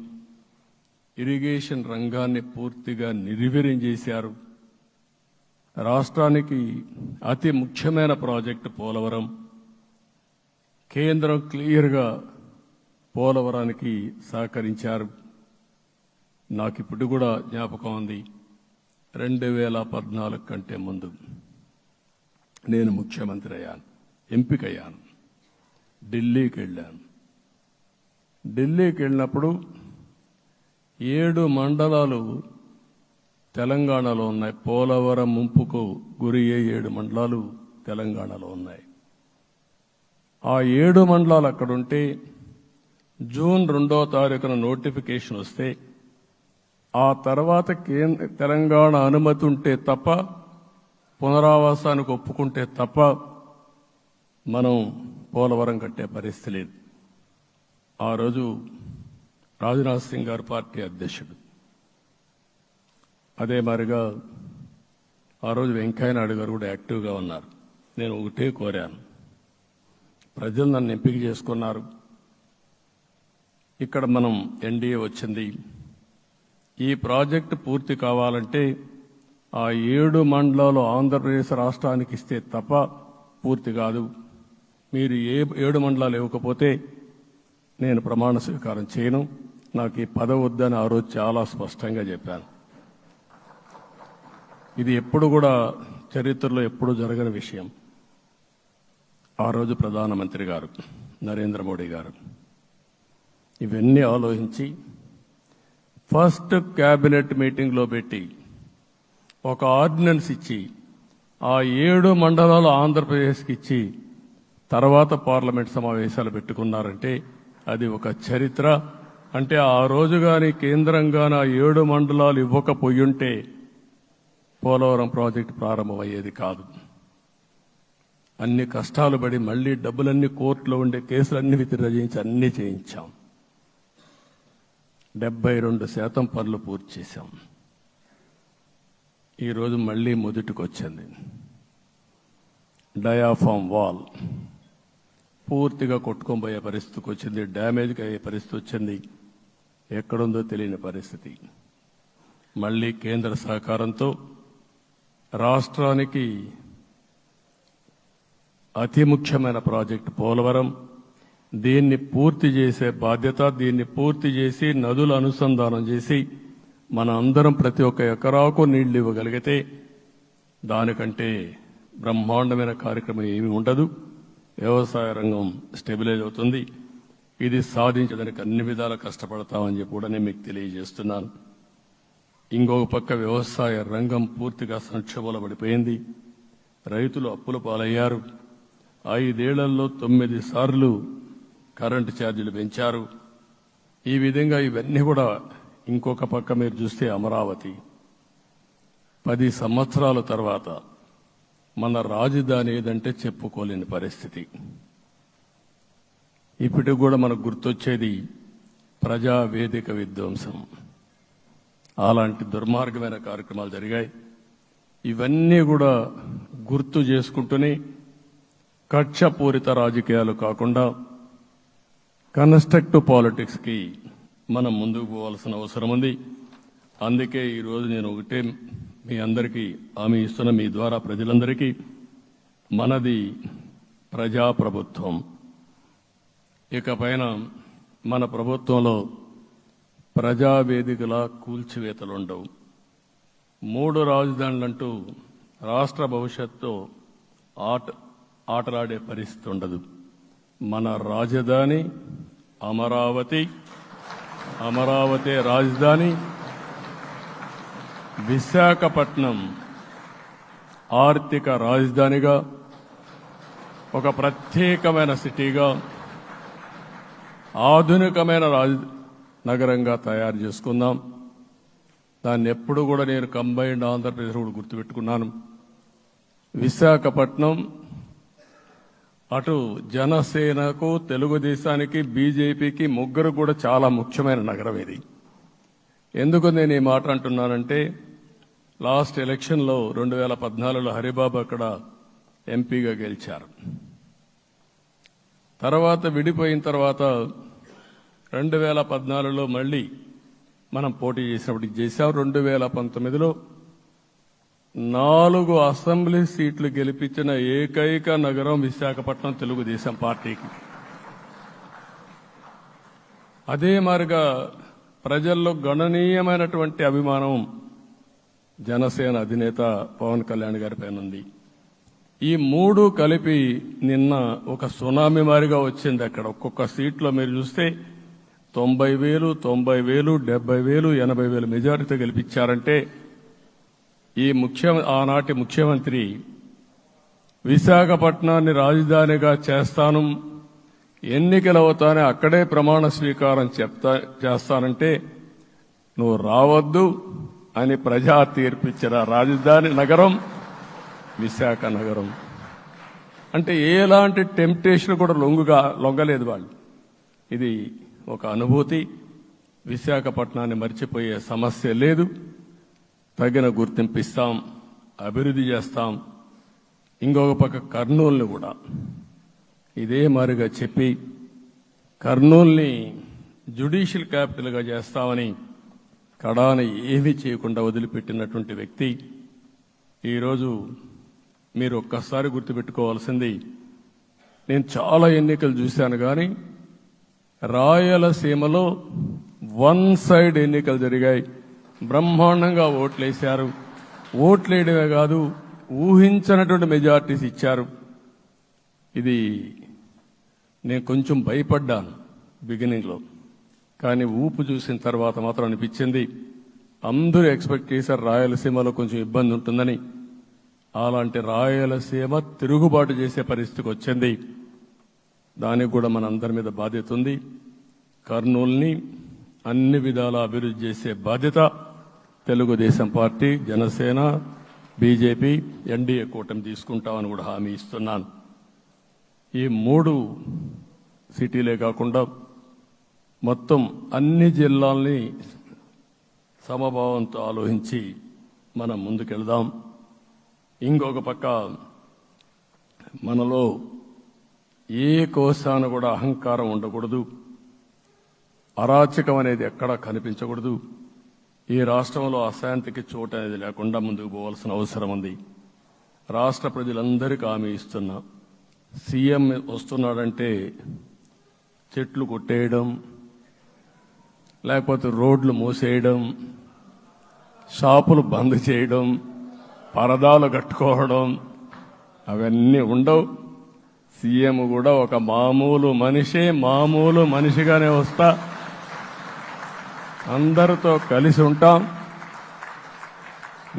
ఇరిగేషన్ రంగాన్ని పూర్తిగా నిర్వీర్యం చేశారు. రాష్ట్రానికి అతి ముఖ్యమైన ప్రాజెక్టు పోలవరం. కేంద్రం క్లియర్గా పోలవరానికి సహకరించారు. నాకు ఇప్పుడు కూడా జ్ఞాపకం ఉంది, 2014 కంటే ముందు నేను ముఖ్యమంత్రి అయ్యాను, ఎంపికయ్యాను. ఢిల్లీకి వెళ్ళాను. ఢిల్లీకి వెళ్ళినప్పుడు 7 మండలాలు తెలంగాణలో ఉన్నాయి. పోలవరం ముంపుకు గురి అయ్యే 7 మండలాలు తెలంగాణలో ఉన్నాయి. ఆ 7 మండలాలు అక్కడుంటే జూన్ 2వ తారీఖున నోటిఫికేషన్ వస్తే ఆ తర్వాత తెలంగాణ అనుమతి ఉంటే తప్ప, పునరావాసానికి ఒప్పుకుంటే తప్ప మనం పోలవరం కట్టే పరిస్థితి లేదు. ఆ రోజు రాజ్నాథ్ సింగ్ గారు పార్టీ అధ్యక్షుడు. అదే మాదిరిగా ఆ రోజు వెంకయ్య నాయుడు గారు కూడా యాక్టివ్గా ఉన్నారు. నేను ఒకటే కోరాను, ప్రజలు నన్ను ఎంపిక చేసుకున్నారు, ఇక్కడ మనం ఎన్డీఏ వచ్చింది, ఈ ప్రాజెక్టు పూర్తి కావాలంటే ఆ 7 మండలాలు ఆంధ్రప్రదేశ్ రాష్ట్రానికి ఇస్తే తప్ప పూర్తి కాదు. మీరు 7 మండలాలు ఇవ్వకపోతే నేను ప్రమాణ స్వీకారం చేయను, నాకు ఈ పదవి వద్దని ఆ రోజు చాలా స్పష్టంగా చెప్పాను. ఇది ఎప్పుడు కూడా చరిత్రలో ఎప్పుడు జరగని విషయం. ఆ రోజు ప్రధానమంత్రి గారు నరేంద్ర మోడీ గారు ఇవన్నీ ఆలోచించి ఫస్ట్ క్యాబినెట్ మీటింగ్లో పెట్టి ఒక ఆర్డినెన్స్ ఇచ్చి ఆ 7 మండలాలు ఆంధ్రప్రదేశ్కి ఇచ్చి తర్వాత పార్లమెంట్ సమావేశాలు పెట్టుకున్నారంటే అది ఒక చరిత్ర. అంటే ఆ రోజు కానీ కేంద్రంగాన 7 మండలాలు ఇవ్వకపోయుంటే పోలవరం ప్రాజెక్టు ప్రారంభమయ్యేది కాదు. అన్ని కష్టాలు పడి మళ్లీ డబ్బులన్నీ కోర్టులో ఉండే కేసులన్నీ విత్డ్రా చేయించి అన్నీ చేయించాం. 72% పనులు పూర్తి చేశాం. ఈరోజు మళ్లీ మొదటికి వచ్చింది. డయాఫామ్ వాల్ పూర్తిగా కొట్టుకొని పరిస్థితికి వచ్చింది, డ్యామేజ్కి అయ్యే పరిస్థితి వచ్చింది, ఎక్కడుందో తెలియని పరిస్థితి. మళ్లీ కేంద్ర సహకారంతో రాష్ట్రానికి అతి ముఖ్యమైన ప్రాజెక్టు పోలవరం, దీన్ని పూర్తి చేసే బాధ్యత, దీన్ని పూర్తి చేసి నదుల అనుసంధానం చేసి మన అందరం ప్రతి ఒక్క ఎకరాకు నీళ్లు ఇవ్వగలిగితే దానికంటే బ్రహ్మాండమైన కార్యక్రమం ఏమీ ఉండదు. వ్యవసాయ రంగం స్టెబిలైజ్ అవుతుంది. ఇది సాధించడానికి అన్ని విధాలా కష్టపడతామని చెప్పి కూడా నేను మీకు తెలియజేస్తున్నాను. ఇంకొక పక్క వ్యవసాయ రంగం పూర్తిగా సంక్షోభంలో పడిపోయింది. రైతులు అప్పుల పాలయ్యారు. 5 ఏళ్లలో 9 సార్లు కరెంటు ఛార్జీలు పెంచారు. ఈ విధంగా ఇవన్నీ కూడా ఇంకొక పక్క మీరు చూస్తే అమరావతి 10 సంవత్సరాల తర్వాత మన రాజధాని ఏదంటే చెప్పుకోలేని పరిస్థితి. ఇప్పటికి కూడా మనకు గుర్తొచ్చేది ప్రజావేదిక విధ్వంసం. అలాంటి దుర్మార్గమైన కార్యక్రమాలు జరిగాయి. ఇవన్నీ కూడా గుర్తు చేసుకుంటూనే కక్షపూరిత రాజకీయాలు కాకుండా కన్స్ట్రక్టివ్ పాలిటిక్స్కి మనం ముందుకు పోవాల్సిన అవసరం ఉంది. అందుకే ఈరోజు నేను ఒకటే మీ అందరికీ హామీ ఇస్తున్న, మీ ద్వారా ప్రజలందరికీ, మనది ప్రజాప్రభుత్వం. ఇకపైన మన ప్రభుత్వంలో ప్రజావేదికల కూల్చివేతలు ఉండవు. 3 రాజధానులంటూ రాష్ట్ర భవిష్యత్తు ఆటలాడే పరిస్థితి ఉండదు. మన రాజధాని అమరావతి, అమరావతి రాజధాని. విశాఖపట్నం ఆర్థిక రాజధానిగా, ఒక ప్రత్యేకమైన సిటీగా, ఆధునికమైన నగరంగా తయారు చేసుకుందాం. దాన్ని ఎప్పుడు కూడా నేను కంబైన్డ్ ఆంధ్రప్రదేశ్ కూడా గుర్తుపెట్టుకున్నాను. విశాఖపట్నం అటు జనసేనకు, తెలుగుదేశానికి, బీజేపీకి ముగ్గురు కూడా చాలా ముఖ్యమైన నగరం ఇది. ఎందుకు నేను ఈ మాట అంటున్నానంటే, లాస్ట్ ఎలక్షన్లో 2014లో హరిబాబు అక్కడ ఎంపీగా గెలిచారు. తర్వాత విడిపోయిన తర్వాత 2014లో మళ్ళీ మనం పోటీ చేసినప్పుడు చేశాం. 2019లో 4 అసెంబ్లీ సీట్లు గెలిపించిన ఏకైక నగరం విశాఖపట్నం తెలుగుదేశం పార్టీకి. అదే మాదిరిగా ప్రజల్లో గణనీయమైనటువంటి అభిమానం జనసేన అధినేత పవన్ కళ్యాణ్ గారి పైన ఉంది. ఈ 3 కలిపి నిన్న ఒక సునామీ మారిగా వచ్చింది. అక్కడ ఒక్కొక్క సీట్లో మీరు చూస్తే 90,000, 90,000, 70,000, 80,000 మెజారిటీతో గెలిపించారంటే ఆనాటి ముఖ్యమంత్రి విశాఖపట్నాన్ని రాజధానిగా చేస్తాను, ఎన్నికలవుతానే అక్కడే ప్రమాణ స్వీకారం చేస్తానంటే నువ్వు రావద్దు అని ప్రజా తీర్పిచ్చిన రాజధాని నగరం విశాఖ నగరం. అంటే ఎలాంటి టెంప్టేషన్ కూడా లొంగలేదు వాళ్ళు. ఇది ఒక అనుభూతి. విశాఖపట్నాన్ని మర్చిపోయే సమస్య లేదు. తగిన గుర్తింపు ఇస్తాం, అభివృద్ధి చేస్తాం. ఇంకొక పక్క కర్నూలుని కూడా ఇదే మాదిరిగా చెప్పి కర్నూలుని జ్యుడిషియల్ క్యాపిటల్గా చేస్తామని కడాన ఏమీ చేయకుండా వదిలిపెట్టినటువంటి వ్యక్తి. ఈరోజు మీరు ఒక్కసారి గుర్తుపెట్టుకోవాల్సింది, నేను చాలా ఎన్నికలు చూశాను కానీ రాయలసీమలో వన్ సైడ్ ఎన్నికలు జరిగాయి. బ్రహ్మాండంగా ఓట్లేశారు. ఓట్లేయడమే కాదు, ఊహించినటువంటి మెజార్టీస్ ఇచ్చారు. ఇది నేను కొంచెం భయపడ్డాను బిగినింగ్లో, కానీ ఊపు చూసిన తర్వాత మాత్రం అనిపించింది అందరూ ఎక్స్పెక్ట్ చేశారు రాయలసీమలో కొంచెం ఇబ్బంది ఉంటుందని. అలాంటి రాయలసీమ తిరుగుబాటు చేసే పరిస్థితికి వచ్చింది. దానికి కూడా మన అందరి మీద బాధ్యత ఉంది. కర్నూలుని అన్ని విధాలా అభివృద్ధి చేసే బాధ్యత Telugu Desam party, Janasena, BJP, NDA కూటమి తీసుకుంటామని కూడా హామీ ఇస్తున్నాను. ఈ 3 సిటీలే కాకుండా మొత్తం అన్ని జిల్లాల్ని సమభావంతో ఆలోచించి మనం ముందుకెళ్దాం. ఇంకొక పక్క మనలో ఏ కోశాన కూడా అహంకారం ఉండకూడదు, అరాచకం అనేది ఎక్కడా కనిపించకూడదు. ఈ రాష్ట్రంలో అశాంతికి చోటు అనేది లేకుండా ముందుకు పోవాల్సిన అవసరం ఉంది. రాష్ట్ర ప్రజలందరికీ హామీ ఇస్తున్నా, సీఎం వస్తున్నాడంటే చెట్లు కొట్టేయడం, లేకపోతే రోడ్లు మూసేయడం, షాపులు బంద్ చేయడం, పరదాలు కట్టుకోవడం అవన్నీ ఉండవు. సీఎం కూడా ఒక మామూలు మనిషిగానే వస్తా, అందరితో కలిసి ఉంటాం.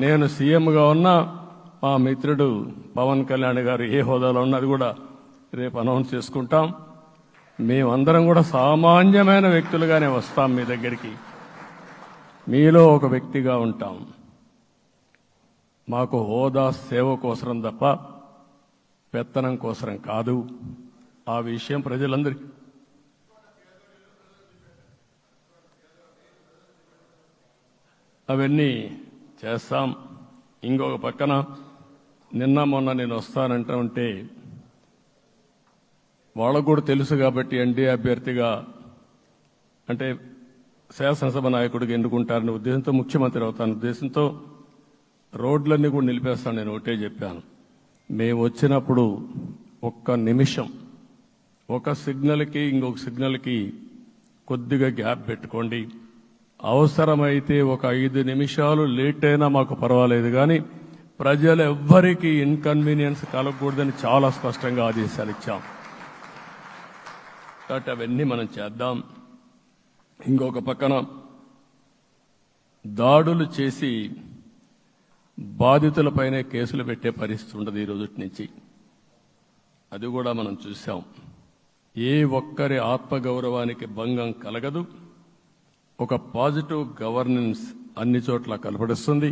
నేను సీఎంగా ఉన్నా మా మిత్రుడు పవన్ కళ్యాణ్ గారు ఏ హోదాలో ఉన్నది కూడా రేపు అనౌన్స్ చేసుకుంటాం. మేమందరం కూడా సామాన్యమైన వ్యక్తులుగానే వస్తాం మీ దగ్గరికి, మీలో ఒక వ్యక్తిగా ఉంటాం. మాకు హోదా సేవ కోసరం తప్ప పెత్తనం కోసరం కాదు. ఆ విషయం ప్రజలందరికీ అవన్నీ చేస్తాం. ఇంకొక పక్కన నిన్న మొన్న నేను వస్తానంటా ఉంటే వాళ్ళకు కూడా తెలుసు కాబట్టి ఎన్డీఏ అభ్యర్థిగా అంటే శాసనసభ నాయకుడిగా ఎన్నుకుంటారనే ఉద్దేశంతో, ముఖ్యమంత్రి అవుతాను ఉద్దేశంతో రోడ్లన్నీ కూడా నిలిపేస్తాను. నేను ఒకటే చెప్పాను, మేము వచ్చినప్పుడు ఒక్క నిమిషం ఒక సిగ్నల్కి ఇంకొక సిగ్నల్కి కొద్దిగా గ్యాప్ పెట్టుకోండి. అవసరమైతే ఒక 5 నిమిషాలు లేట్ అయినా మాకు పర్వాలేదు, కానీ ప్రజలు ఎవ్వరికీ ఇన్కన్వీనియన్స్ కలగకూడదని చాలా స్పష్టంగా ఆదేశాలు ఇచ్చాం. కాబట్టి అవన్నీ మనం చేద్దాం. ఇంకొక పక్కన దాడులు చేసి బాధితులపైనే కేసులు పెట్టే పరిస్థితి ఉండదు ఈ రోజు నుంచి. అది కూడా మనం చూసాం. ఏ ఒక్కరి ఆత్మగౌరవానికి భంగం కలగదు. ఒక పాజిటివ్ గవర్నెన్స్ అన్ని చోట్ల కనపడుస్తుంది.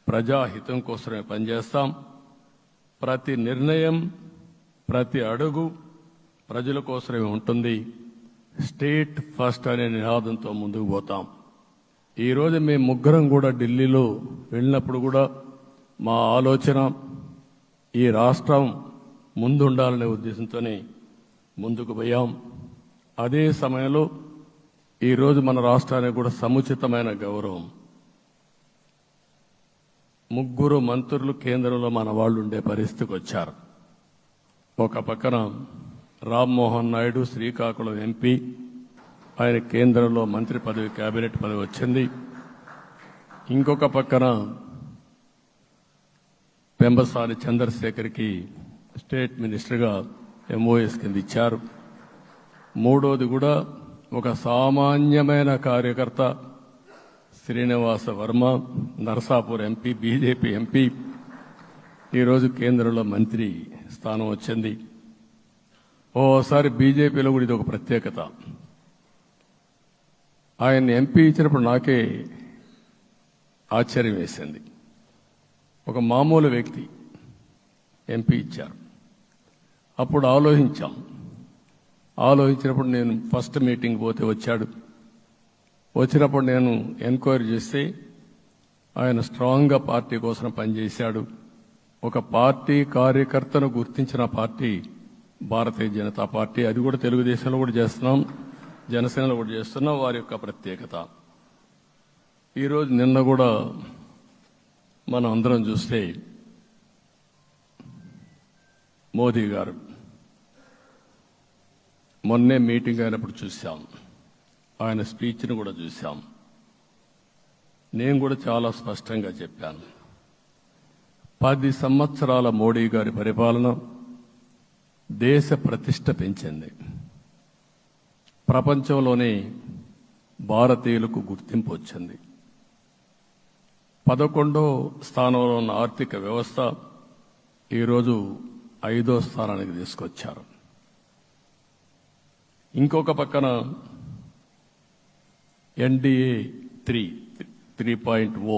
ప్రజాహితం కోసమే పనిచేస్తాం. ప్రతి నిర్ణయం, ప్రతి అడుగు ప్రజల కోసమే ఉంటుంది. స్టేట్ ఫస్ట్ అనే నినాదంతో ముందుకు పోతాం. ఈరోజు మేము ముగ్గురం కూడా ఢిల్లీలో వెళ్ళినప్పుడు కూడా మా ఆలోచన ఈ రాష్ట్రం ముందుండాలనే ఉద్దేశంతోనే ముందుకు పోయాం. అదే సమయంలో ఈరోజు మన రాష్ట్రానికి కూడా సముచితమైన గౌరవం. 3 మంత్రులు కేంద్రంలో మన వాళ్ళు ఉండే పరిస్థితికి వచ్చారు. ఒక పక్కన రామ్మోహన్ నాయుడు శ్రీకాకుళం ఎంపీ, ఆయన కేంద్రంలో మంత్రి పదవి, కేబినెట్ పదవి వచ్చింది. ఇంకొక పక్కన పెంబసాని చంద్రశేఖర్కి స్టేట్ మినిస్టర్గా ఎంఓఎస్ కింద ఇచ్చారు. మూడోది కూడా ఒక సామాన్యమైన కార్యకర్త Srinivasa Varma, Narasapur MP, BJP MP, ఈరోజు కేంద్రంలో మంత్రి స్థానం వచ్చింది. ఓసారి బీజేపీలో కూడా ఇది ఒక ప్రత్యేకత. ఆయన ఎంపీ ఇచ్చినప్పుడు నాకే ఆశ్చర్యం వేసింది. ఒక మామూలు వ్యక్తి ఎంపీ ఇచ్చారు. అప్పుడు ఆలోచించినప్పుడు నేను ఫస్ట్ మీటింగ్ పోతే వచ్చాడు. వచ్చినప్పుడు నేను ఎంక్వైరీ చేస్తే ఆయన స్ట్రాంగ్గా పార్టీ కోసం పనిచేశాడు. ఒక పార్టీ కార్యకర్తను గుర్తించిన పార్టీ భారతీయ జనతా పార్టీ. అది కూడా తెలుగుదేశంలో కూడా చేస్తున్నాం, జనసేనలో కూడా చేస్తున్నాం. వారి యొక్క ప్రత్యేకత. ఈరోజు నిన్న కూడా మనం అందరం చూస్తే మోదీ గారు మొన్నే మీటింగ్ అయినప్పుడు చూశాం, ఆయన స్పీచ్ను కూడా చూశాం. నేను కూడా చాలా స్పష్టంగా చెప్పాను, 10 సంవత్సరాల మోడీ గారి పరిపాలన దేశ ప్రతిష్ట పెంచింది. ప్రపంచంలోనే భారతీయులకు గుర్తింపు వచ్చింది. 11వ స్థానంలో ఉన్న ఆర్థిక వ్యవస్థ ఈరోజు 5వ స్థానానికి తీసుకొచ్చారు. ఇంకొక పక్కన ఎన్డీఏ 3.0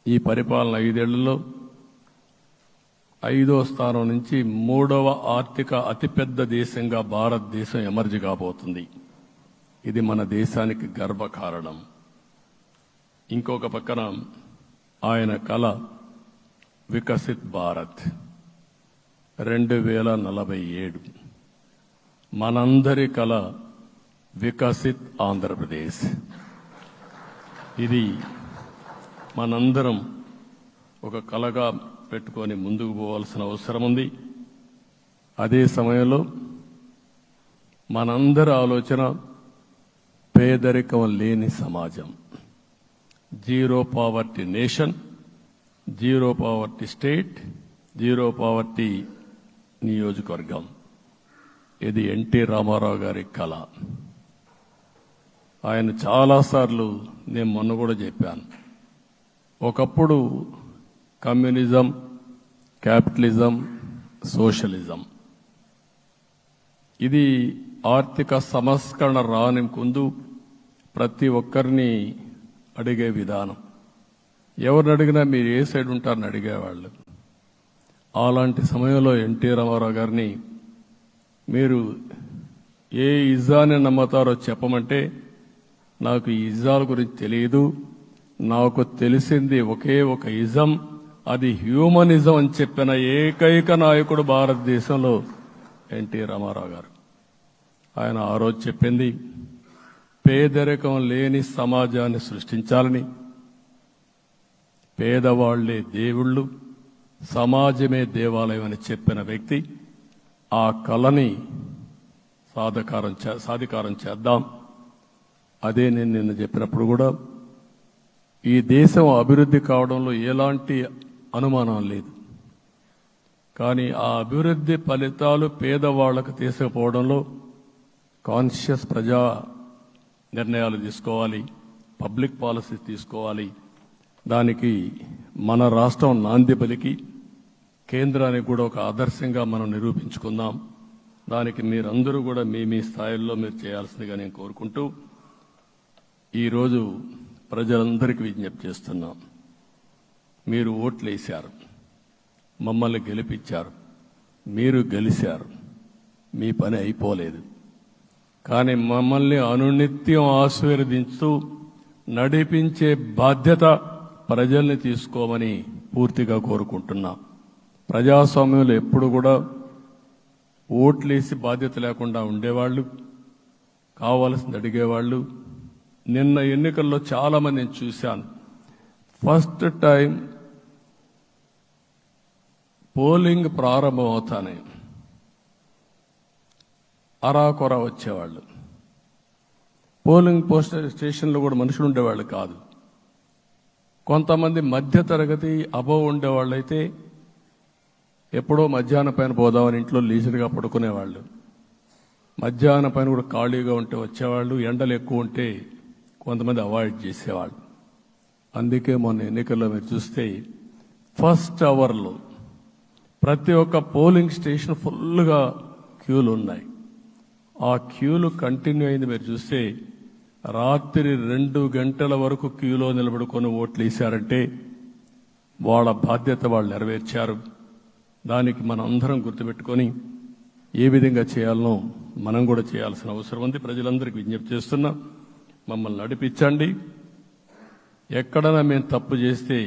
ఈ పరిపాలన 5 ఏళ్లలో 5వ స్థానం నుంచి 3వ ఆర్థిక అతిపెద్ద దేశంగా భారతదేశం ఎమర్జ్ కాబోతుంది. ఇది మన దేశానికి గర్వకారణం. ఇంకొక పక్కన ఆయన కల వికసిత్ భారత్ 2047, మనందరి కల వికసిత్ ఆంధ్రప్రదేశ్. ఇది మనందరం ఒక కలగా పెట్టుకొని ముందుకు పోవాల్సిన అవసరం ఉంది. అదే సమయంలో మనందరి ఆలోచన పేదరికం లేని సమాజం, zero poverty nation, zero poverty state, zero poverty నియోజకవర్గం. ఇది ఎన్టీ రామారావు గారి కళ. ఆయన చాలాసార్లు నేను మొన్న కూడా చెప్పాను, ఒకప్పుడు కమ్యూనిజం, క్యాపిటలిజం, సోషలిజం ఇది ఆర్థిక సంస్కరణ రాని ముందు ప్రతి ఒక్కరిని అడిగే విధానం. ఎవరిని అడిగినా మీరు ఏ సైడ్ ఉంటారని అడిగేవాళ్ళు. అలాంటి సమయంలో ఎన్టీ రామారావు గారిని మీరు ఏ ఇజాన్ని నమ్ముతారో చెప్పమంటే నాకు ఈ ఇజాల గురించి తెలియదు, నాకు తెలిసింది ఒకే ఒక ఇజం, అది హ్యూమనిజం అని చెప్పిన ఏకైక నాయకుడు భారతదేశంలో ఎన్టీ రామారావు గారు. ఆయన ఆ రోజు చెప్పింది పేదరికం లేని సమాజాన్ని సృష్టించాలని, పేదవాళ్లే దేవుళ్ళు, సమాజమే దేవాలయం అని చెప్పిన వ్యక్తి. ఆ కళని సాధికారం చేద్దాం. అదే నేను నిన్న చెప్పినప్పుడు కూడా ఈ దేశం అభివృద్ధి కావడంలో ఎలాంటి అనుమానం లేదు. కానీ ఆ అభివృద్ధి ఫలితాలు పేదవాళ్లకు తీసుకుపోవడంలో కాన్షియస్ ప్రజా నిర్ణయాలు తీసుకోవాలి, పబ్లిక్ పాలసీ తీసుకోవాలి. దానికి మన రాష్ట్రం నాంది పలికి కేంద్రానికి కూడా ఒక ఆదర్శంగా మనం నిరూపించుకుందాం. దానికి మీరందరూ కూడా మీ స్థాయిల్లో మీరు చేయాల్సిందిగా నేను కోరుకుంటూ ఈరోజు ప్రజలందరికీ విజ్ఞప్తి చేస్తున్నాం. మీరు ఓట్లు వేశారు, మమ్మల్ని గెలిపించారు, మీరు గెలిచారు, మీ పని అయిపోలేదు. కానీ మమ్మల్ని అనునిత్యం ఆశీర్వదించుతూ నడిపించే బాధ్యత ప్రజల్ని తీసుకోమని పూర్తిగా కోరుకుంటున్నాం. ప్రజాస్వామ్యంలో ఎప్పుడు కూడా ఓట్లేసి బాధ్యత లేకుండా ఉండేవాళ్ళు, కావాల్సింది అడిగేవాళ్ళు. నిన్న ఎన్నికల్లో చాలా మందిని చూశాను. ఫస్ట్ టైం పోలింగ్ ప్రారంభం అవుతానే అరాకొర వచ్చేవాళ్ళు. పోలింగ్ పోస్ట్ స్టేషన్లో కూడా మనుషులు ఉండేవాళ్ళు కాదు. కొంతమంది మధ్య తరగతి అబవ్ ఉండేవాళ్ళైతే ఎప్పుడో మధ్యాహ్నం పైన పోదామని ఇంట్లో లీజర్గా పడుకునేవాళ్ళు. మధ్యాహ్నం పైన కూడా ఖాళీగా ఉంటే వచ్చేవాళ్ళు, ఎండలు ఎక్కువ ఉంటే కొంతమంది అవాయిడ్ చేసేవాళ్ళు. అందుకే మొన్న ఎన్నికల్లో మీరు చూస్తే ఫస్ట్ అవర్లో ప్రతి ఒక్క పోలింగ్ స్టేషన్ ఫుల్గా క్యూలు ఉన్నాయి. ఆ క్యూలు కంటిన్యూ అయింది. మీరు చూస్తే రాత్రి 2 గంటల వరకు క్యూలో నిలబడుకొని ఓట్లు వేశారంటే వాళ్ళ బాధ్యత వాళ్ళు నెరవేర్చారు. దానికి మనం అందరం గుర్తుపెట్టుకొని ఏ విధంగా చేయాలనో మనం కూడా చేయాల్సిన అవసరం ఉంది. ప్రజలందరికీ విజ్ఞప్తి చేస్తున్నా, మమ్మల్ని నడిపించండి. ఎక్కడైనా మేము తప్పు చేస్తే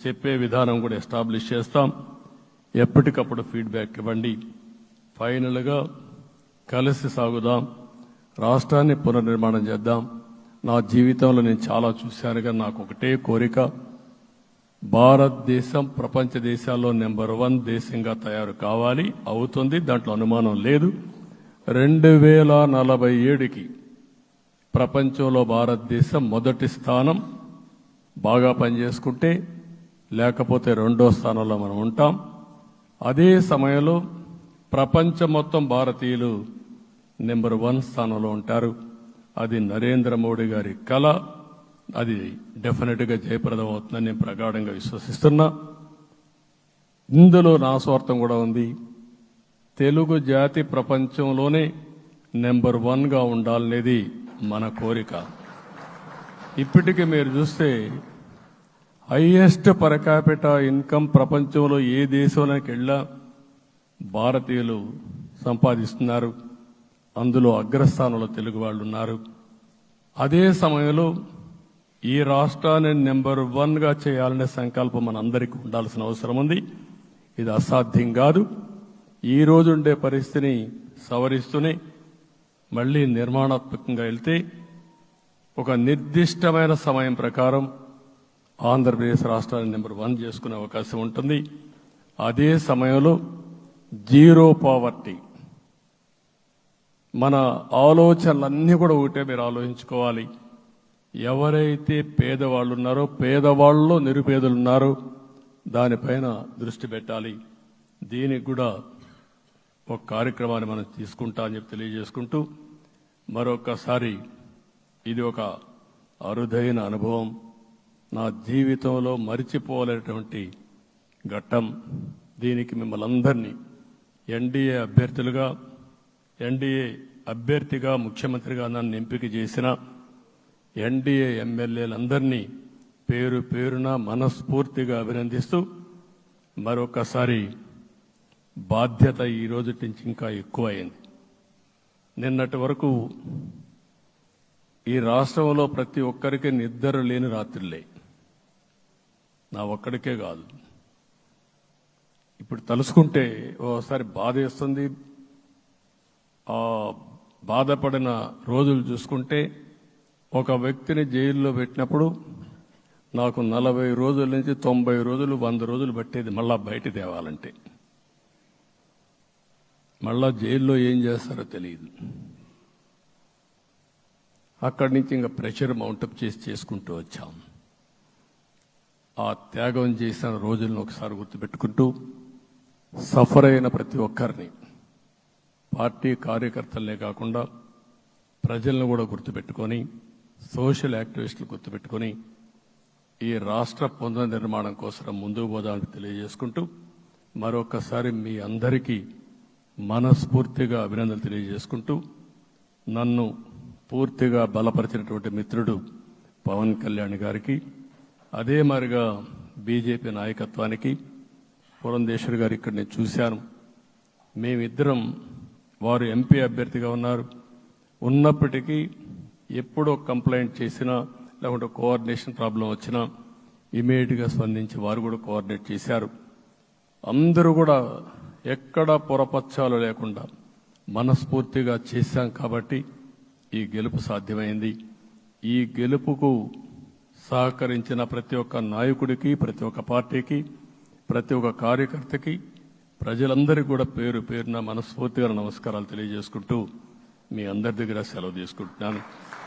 చెప్పే విధానం కూడా ఎస్టాబ్లిష్ చేస్తాం. ఎప్పటికప్పుడు ఫీడ్బ్యాక్ ఇవ్వండి. ఫైనల్గా కలిసి సాగుదాం, రాష్ట్రాన్ని పునర్నిర్మాణం చేద్దాం. నా జీవితంలో నేను చాలా చూశానుగా నాకు ఒకటే కోరిక, భారతదేశం ప్రపంచ దేశాల్లో నెంబర్ 1 దేశంగా తయారు కావాలి. అవుతుంది, దాంట్లో అనుమానం లేదు. 2047కి ప్రపంచంలో భారతదేశం మొదటి స్థానం. బాగా పనిచేసుకుంటే, లేకపోతే 2వ స్థానంలో మనం ఉంటాం. అదే సమయంలో ప్రపంచం మొత్తం భారతీయులు నెంబర్ 1 స్థానంలో ఉంటారు. అది నరేంద్ర మోడీ గారి కళ. అది డెఫినెట్గా జయప్రదం అవుతుందని నేను ప్రగాఢంగా విశ్వసిస్తున్నా. ఇందులో నా స్వార్థం కూడా ఉంది. తెలుగు జాతి ప్రపంచంలోనే నెంబర్ 1గా ఉండాలనేది మన కోరిక. ఇప్పటికీ మీరు చూస్తే హైయెస్ట్ పర్ క్యాపిటా ఇన్కమ్ ప్రపంచంలో ఏ దేశంలోకి వెళ్ళా భారతీయులు సంపాదిస్తున్నారు. అందులో అగ్రస్థానంలో తెలుగు వాళ్ళు ఉన్నారు. అదే సమయంలో ఈ రాష్ట్రాన్ని నెంబర్ 1గా చేయాలనే సంకల్పం మనందరికీ ఉండాల్సిన అవసరం ఉంది. ఇది అసాధ్యం కాదు. ఈ రోజు ఉండే పరిస్థితిని సవరిస్తూనే మళ్లీ నిర్మాణాత్మకంగా వెళ్తే ఒక నిర్దిష్టమైన సమయం ప్రకారం ఆంధ్రప్రదేశ్ రాష్ట్రాన్ని నెంబర్ 1 చేసుకునే అవకాశం ఉంటుంది. అదే సమయంలో జీరో పావర్టీ. మన ఆలోచనలన్నీ కూడా ఒకటే మీరు ఆలోచించుకోవాలి. ఎవరైతే పేదవాళ్ళు ఉన్నారో, పేదవాళ్ళలో నిరుపేదలు ఉన్నారో దానిపైన దృష్టి పెట్టాలి. దీనికి కూడా ఒక కార్యక్రమాన్ని మనం తీసుకుంటా అని చెప్పి తెలియజేసుకుంటూ, మరొకసారి ఇది ఒక అరుదైన అనుభవం. నా జీవితంలో మరిచిపోలేనటువంటి ఘట్టం. దీనికి మిమ్మల్ని అందరినీ ఎన్డీఏ అభ్యర్థిగా ముఖ్యమంత్రిగా నన్ను ఎంపిక చేసిన ఎన్డీఏ ఎమ్మెల్యేలందరినీ పేరు పేరున మనస్ఫూర్తిగా అభినందిస్తూ, మరొకసారి బాధ్యత ఈ రోజు నుంచి ఇంకా ఎక్కువైంది. నిన్నటి వరకు ఈ రాష్ట్రంలో ప్రతి ఒక్కరికి నిద్ర లేని రాత్రులే. నా ఒక్కడికే కాదు. ఇప్పుడు తలుసుకుంటే ఓసారి బాధ వేస్తుంది. ఆ బాధపడిన రోజులు చూసుకుంటే ఒక వ్యక్తిని జైల్లో పెట్టినప్పుడు నాకు 40 రోజుల నుంచి 90 రోజులు 100 రోజులు పట్టేది మళ్ళా బయట తేవాలంటే. మళ్ళా జైల్లో ఏం చేస్తారో తెలియదు. అక్కడి నుంచి ఇంకా ప్రెషర్ మౌంటప్ చేసుకుంటూ వచ్చాం. ఆ త్యాగం చేసిన రోజులను ఒకసారి గుర్తుపెట్టుకుంటూ, సఫర్ అయిన ప్రతి ఒక్కరిని, పార్టీ కార్యకర్తలనే కాకుండా ప్రజలను కూడా గుర్తుపెట్టుకొని, సోషల్ యాక్టివిస్టులు గుర్తుపెట్టుకొని ఈ రాష్ట్ర పునర్నిర్మాణం కోసం ముందుకు పోదామని తెలియజేసుకుంటూ, మరొకసారి మీ అందరికీ మనస్ఫూర్తిగా అభినందనలు తెలియజేసుకుంటూ, నన్ను పూర్తిగా బలపరిచినటువంటి మిత్రుడు పవన్ కళ్యాణ్ గారికి, అదే మాదిరిగా బీజేపీ నాయకత్వానికి, పురంధేశ్వరి గారు ఇక్కడ నేను చూశాను. మేమిద్దరం, వారు ఎంపీ అభ్యర్థిగా ఉన్నప్పటికీ ఎప్పుడో కంప్లైంట్ చేసినా లేకుంటే కోఆర్డినేషన్ ప్రాబ్లం వచ్చినా ఇమీడియట్గా స్పందించి వారు కూడా కోఆర్డినేట్ చేశారు. అందరూ కూడా ఎక్కడా పొరపచ్చాలు లేకుండా మనస్ఫూర్తిగా చేశాం కాబట్టి ఈ గెలుపు సాధ్యమైంది. ఈ గెలుపుకు సహకరించిన ప్రతి ఒక్క నాయకుడికి, ప్రతి ఒక్క పార్టీకి, ప్రతి ఒక్క కార్యకర్తకి, ప్రజలందరికీ కూడా పేరు పేరున మనస్ఫూర్తిగా నమస్కారాలు తెలియజేసుకుంటూ మీ అందరి దగ్గర సెలవు తీసుకుంటున్నాను.